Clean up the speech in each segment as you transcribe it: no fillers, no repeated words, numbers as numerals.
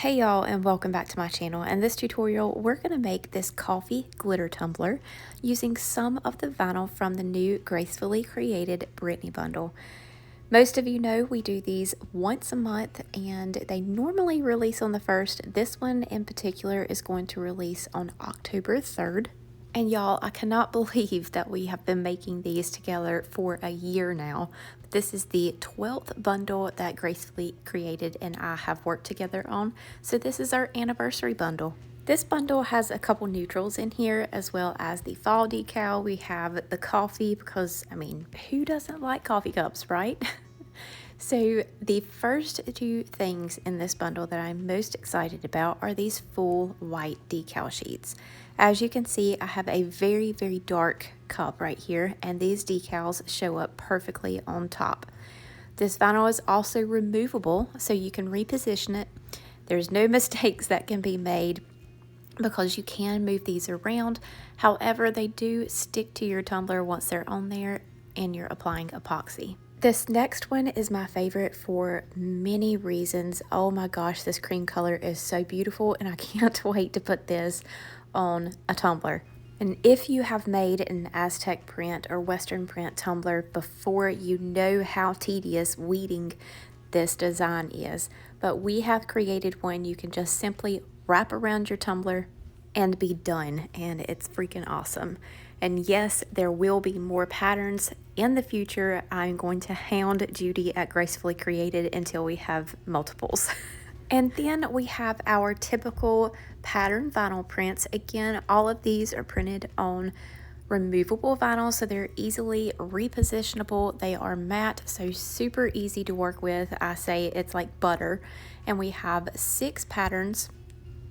Hey y'all, and welcome back to my channel. In this tutorial, we're going to make this coffee glitter tumbler using some of the vinyl from the new Gracefully created Brittany bundle. Most of you know we do these once a month and they normally release on the 1st. This one in particular is going to release on October 3rd. And y'all, I cannot believe that we have been making these together for a year now. This is the 12th bundle that Gracefully created and I have worked together on. So this is our anniversary bundle. This bundle has a couple neutrals in here as well as the fall decal. We have the coffee because, I mean, who doesn't like coffee cups, right? So the first two things in this bundle that I'm most excited about are these full white decal sheets. As you can see, I have a very, very dark cup right here, and these decals show up perfectly on top. This vinyl is also removable, so you can reposition it. There's no mistakes that can be made because you can move these around. However, they do stick to your tumbler once they're on there and you're applying epoxy. This next one is my favorite for many reasons. Oh my gosh, this cream color is so beautiful and I can't wait to put this on a tumbler. And if you have made an Aztec print or Western print tumbler before, you know how tedious weeding this design is. But we have created one you can just simply wrap around your tumbler and be done, and it's freaking awesome. And yes, there will be more patterns in the future. I'm going to hound Judy at Gracefully Created until we have multiples. And then we have our typical pattern vinyl prints. Again, all of these are printed on removable vinyl, so they're easily repositionable. They are matte, so super easy to work with. I say it's like butter. And we have 6 patterns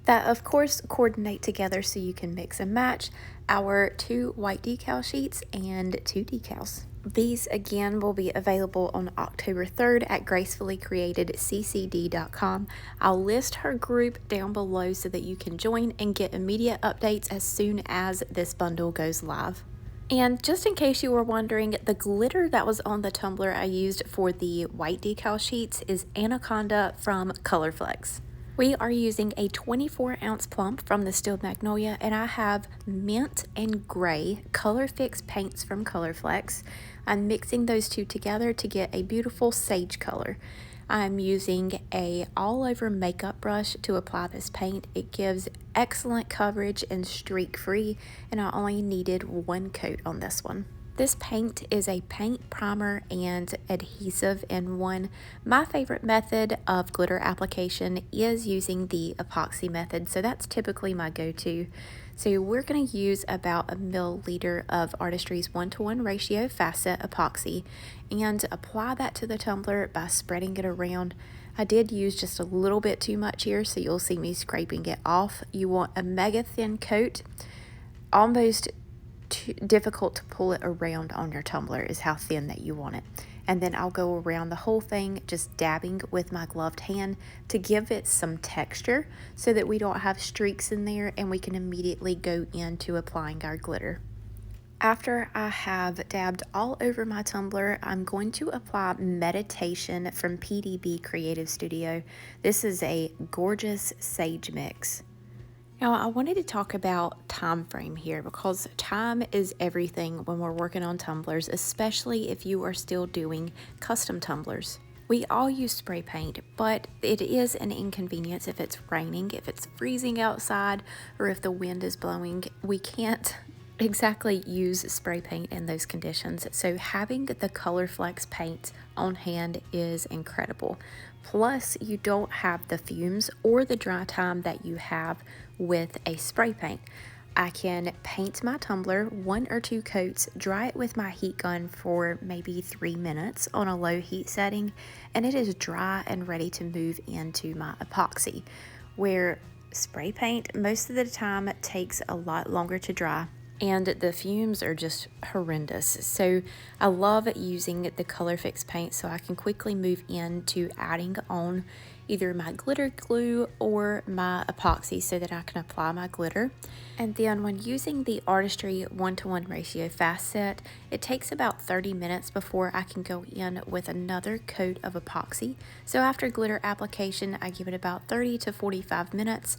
that of course coordinate together so you can mix and match our 2 white decal sheets and 2 decals. These again will be available on October 3rd at gracefullycreatedccd.com. I'll list her group down below so that you can join and get immediate updates as soon as this bundle goes live. And just in case you were wondering, the glitter that was on the tumbler I used for the white decal sheets is Anaconda from COLORFLEX. We are using a 24-ounce plump from the Steel Magnolia, and I have mint and gray Color Fix paints from COLORFLEX. I'm mixing those two together to get a beautiful sage color. I'm using a all-over makeup brush to apply this paint. It gives excellent coverage and streak-free, and I only needed 1 coat on this one. This paint is a paint, primer, and adhesive in one. My favorite method of glitter application is using the epoxy method, so that's typically my go-to. So we're going to use about 1 milliliter of Artistry's 1:1 ratio facet epoxy and apply that to the tumbler by spreading it around. I did use just a little bit too much here, so you'll see me scraping it off. You want a mega thin coat, almost too difficult to pull it around on your tumbler is how thin that you want it. And then I'll go around the whole thing just dabbing with my gloved hand to give it some texture so that we don't have streaks in there and we can immediately go into applying our glitter. After I have dabbed all over my tumbler, I'm going to apply Meditation from PDB Creative Studio. This is a gorgeous sage mix. Now, I wanted to talk about time frame here because time is everything when we're working on tumblers, especially if you are still doing custom tumblers. We all use spray paint, but it is an inconvenience if it's raining, if it's freezing outside, or if the wind is blowing. We can't exactly use spray paint in those conditions, so having the COLORFLEX paint on hand is incredible. Plus, you don't have the fumes or the dry time that you have with a spray paint. I can paint my tumbler 1 or 2 coats, dry it with my heat gun for maybe 3 minutes on a low heat setting, and it is dry and ready to move into my epoxy. Where spray paint most of the time takes a lot longer to dry. and the fumes are just horrendous. So I love using the COLORFLEX paint so I can quickly move into adding on either my glitter glue or my epoxy so that I can apply my glitter. And then when using the ARTISTRY 1:1 ratio fast set, it takes about 30 minutes before I can go in with another coat of epoxy. So after glitter application, I give it about 30 to 45 minutes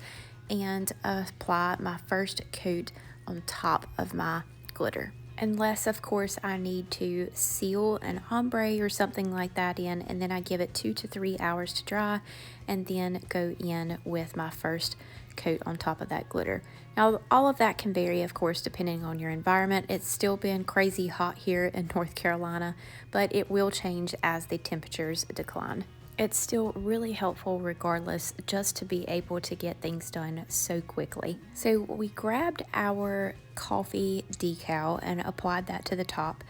and apply my first coat on top of my glitter. Unless, of course, I need to seal an ombre or something like that in, and then I give it 2 to 3 hours to dry and then go in with my first coat on top of that glitter. Now, all of that can vary, of course, depending on your environment. It's still been crazy hot here in North Carolina, but it will change as the temperatures decline. It's still really helpful regardless, just to be able to get things done so quickly. So we grabbed our coffee decal and applied that to the top.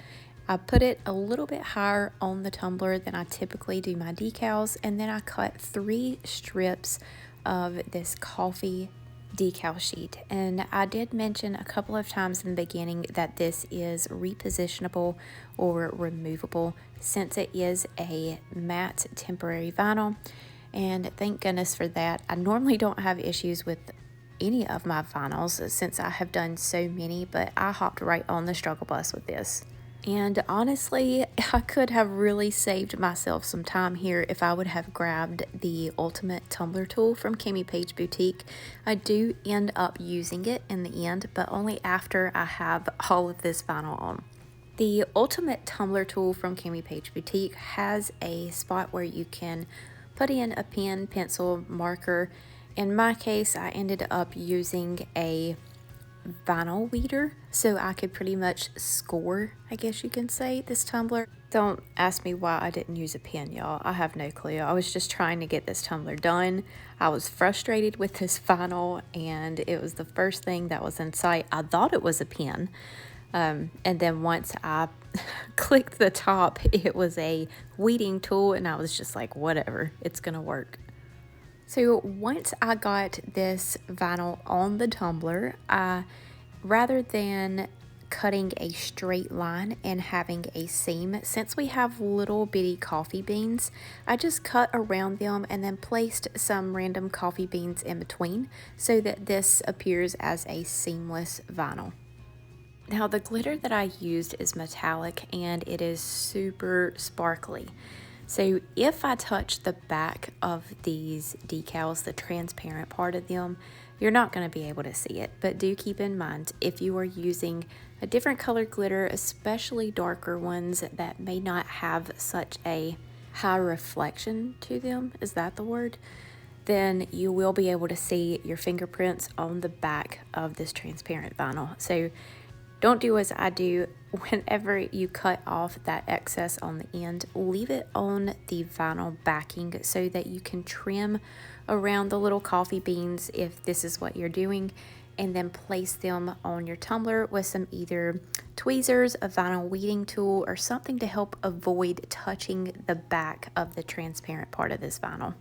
I put it a little bit higher on the tumbler than I typically do my decals, and then I cut 3 strips of this coffee decal sheet. And I did mention a couple of times in the beginning that this is repositionable or removable since it is a matte temporary vinyl, and thank goodness for that. I normally don't have issues with any of my vinyls since I have done so many, but I hopped right on the struggle bus with this. And honestly, I could have really saved myself some time here if I would have grabbed the Ultimate Tumbler tool from Cami Page Boutique. I do end up using it in the end, but only after I have all of this vinyl on. The Ultimate Tumbler tool from Cami Page Boutique has a spot where you can put in a pen, pencil, marker. In my case, I ended up using a vinyl weeder so I could pretty much score, I guess you can say, this tumbler. Don't ask me why I didn't use a pen, y'all. I have no clue. I was just trying to get this tumbler done. I was frustrated with this vinyl and it was the first thing that was in sight. I thought it was a pen, and then once I clicked the top, it was a weeding tool, and I was just like, whatever, it's gonna work. So once I got this vinyl on the tumbler, rather than cutting a straight line and having a seam, since we have little bitty coffee beans, I just cut around them and then placed some random coffee beans in between so that this appears as a seamless vinyl. Now the glitter that I used is metallic and it is super sparkly. So if I touch the back of these decals, the transparent part of them, you're not going to be able to see it. But do keep in mind, if you are using a different color glitter, especially darker ones that may not have such a high reflection to them, is that the word? Then you will be able to see your fingerprints on the back of this transparent vinyl. So don't do as I do. Whenever you cut off that excess on the end, leave it on the vinyl backing so that you can trim around the little coffee beans if this is what you're doing, and then place them on your tumbler with some either tweezers, a vinyl weeding tool, or something to help avoid touching the back of the transparent part of this vinyl.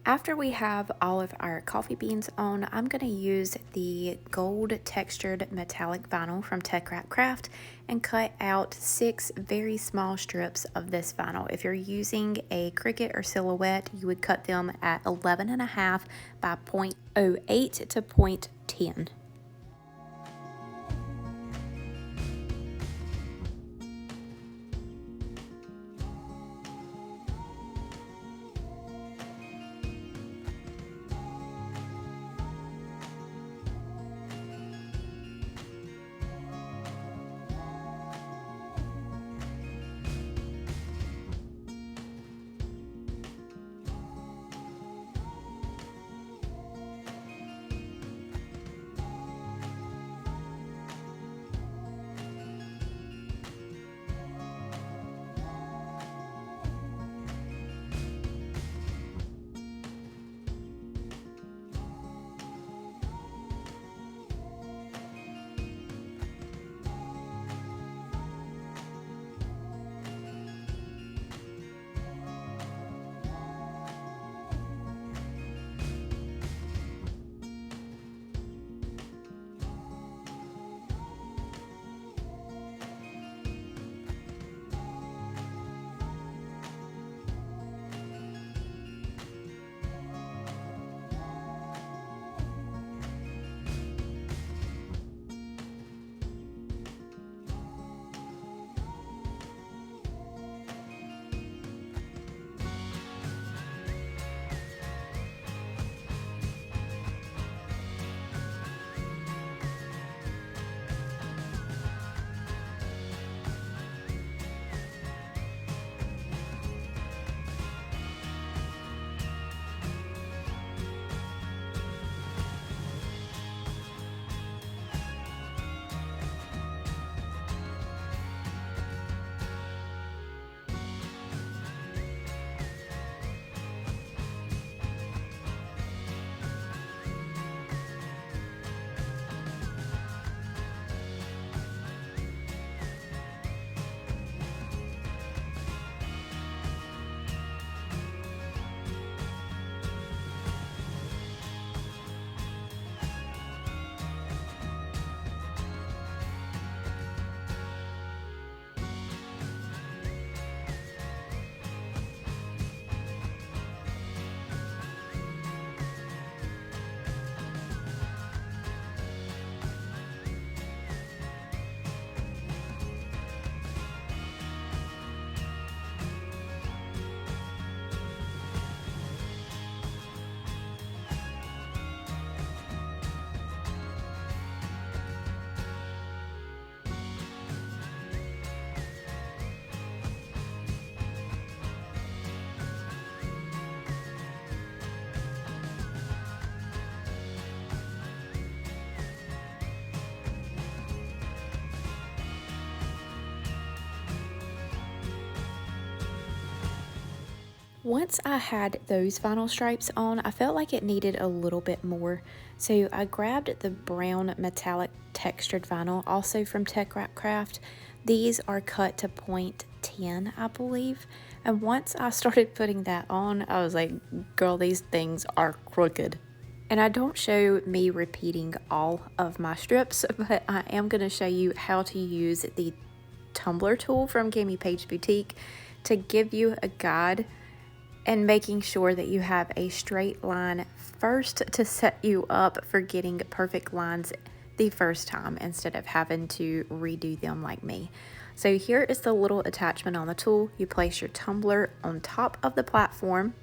After we have all of our coffee beans on, I'm going to use the gold textured metallic vinyl from TeckWrapcraft and cut out 6 very small strips of this vinyl. If you're using a Cricut or Silhouette, you would cut them at 11.5 by 0.08 to 0.10. Once I had those vinyl stripes on, I felt like it needed a little bit more. So I grabbed the brown metallic textured vinyl, also from TeckWrapcraft. These are cut to 0.10, I believe. And once I started putting that on, I was like, girl, these things are crooked. And I don't show me repeating all of my strips, but I am going to show you how to use the Tumbler tool from Gammy Page Boutique to give you a guide and making sure that you have a straight line first to set you up for getting perfect lines the first time instead of having to redo them like me. So here is the little attachment on the tool. You place your tumbler on top of the platform,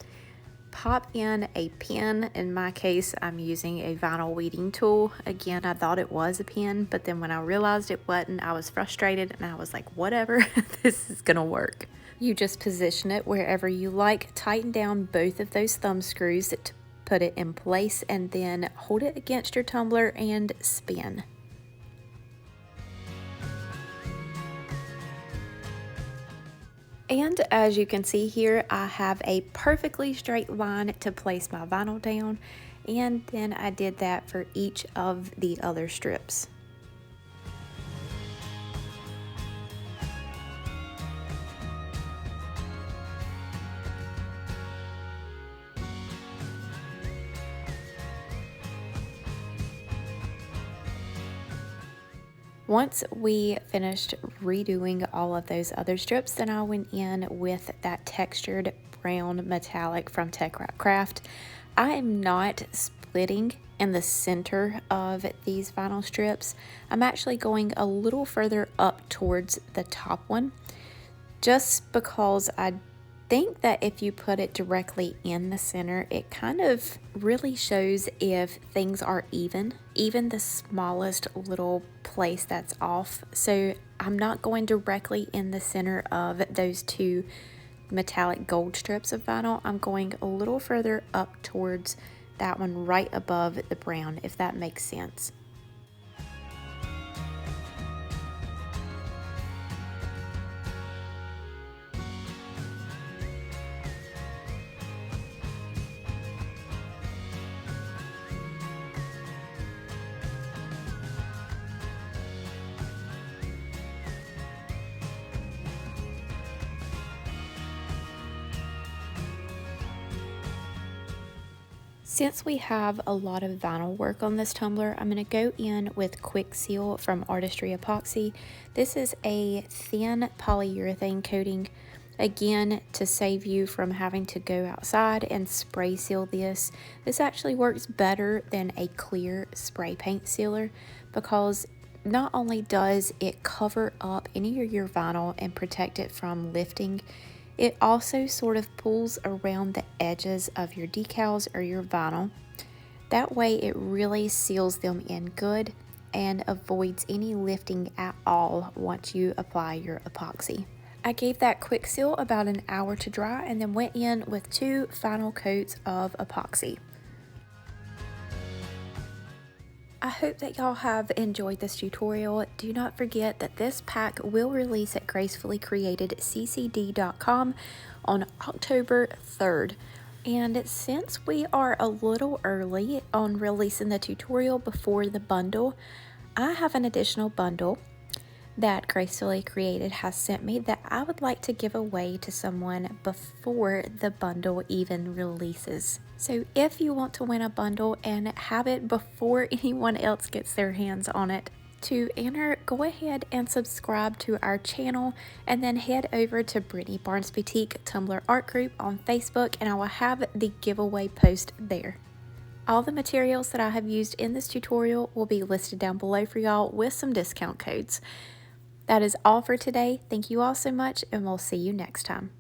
pop in a pen. In my case, I'm using a vinyl weeding tool. Again, I thought it was a pen, but then when I realized it wasn't, I was frustrated and I was like, whatever, this is gonna work. You just position it wherever you like, tighten down both of those thumb screws to put it in place, and then hold it against your tumbler and spin. And as you can see here, I have a perfectly straight line to place my vinyl down, and then I did that for each of the other strips. Once we finished redoing all of those other strips, then I went in with that textured brown metallic from TeckWrapcraft. I am not splitting in the center of these vinyl strips. I'm actually going a little further up towards the top one, just because I think that if you put it directly in the center, it kind of really shows if things are even the smallest little place that's off. So I'm not going directly in the center of those two metallic gold strips of vinyl. I'm going a little further up towards that one right above the brown, if that makes sense. Since we have a lot of vinyl work on this tumbler, I'm going to go in with Quick Seal from ARTISTRY Epoxy. This is a thin polyurethane coating, again, to save you from having to go outside and spray seal this. This actually works better than a clear spray paint sealer, because not only does it cover up any of your vinyl and protect it from lifting, it also sort of pulls around the edges of your decals or your vinyl. That way it really seals them in good and avoids any lifting at all once you apply your epoxy. I gave that quick seal about an hour to dry and then went in with 2 final coats of epoxy. I hope that y'all have enjoyed this tutorial. Do not forget that this pack will release at gracefullycreatedccd.com on October 3rd. And since we are a little early on releasing the tutorial before the bundle, I have an additional bundle that Gracefully Created has sent me that I would like to give away to someone before the bundle even releases. So if you want to win a bundle and have it before anyone else gets their hands on it, to enter, go ahead and subscribe to our channel and then head over to Brittany Barnes Boutique Tumbler Art Group on Facebook, and I will have the giveaway post there. All the materials that I have used in this tutorial will be listed down below for y'all with some discount codes. That is all for today. Thank you all so much, and we'll see you next time.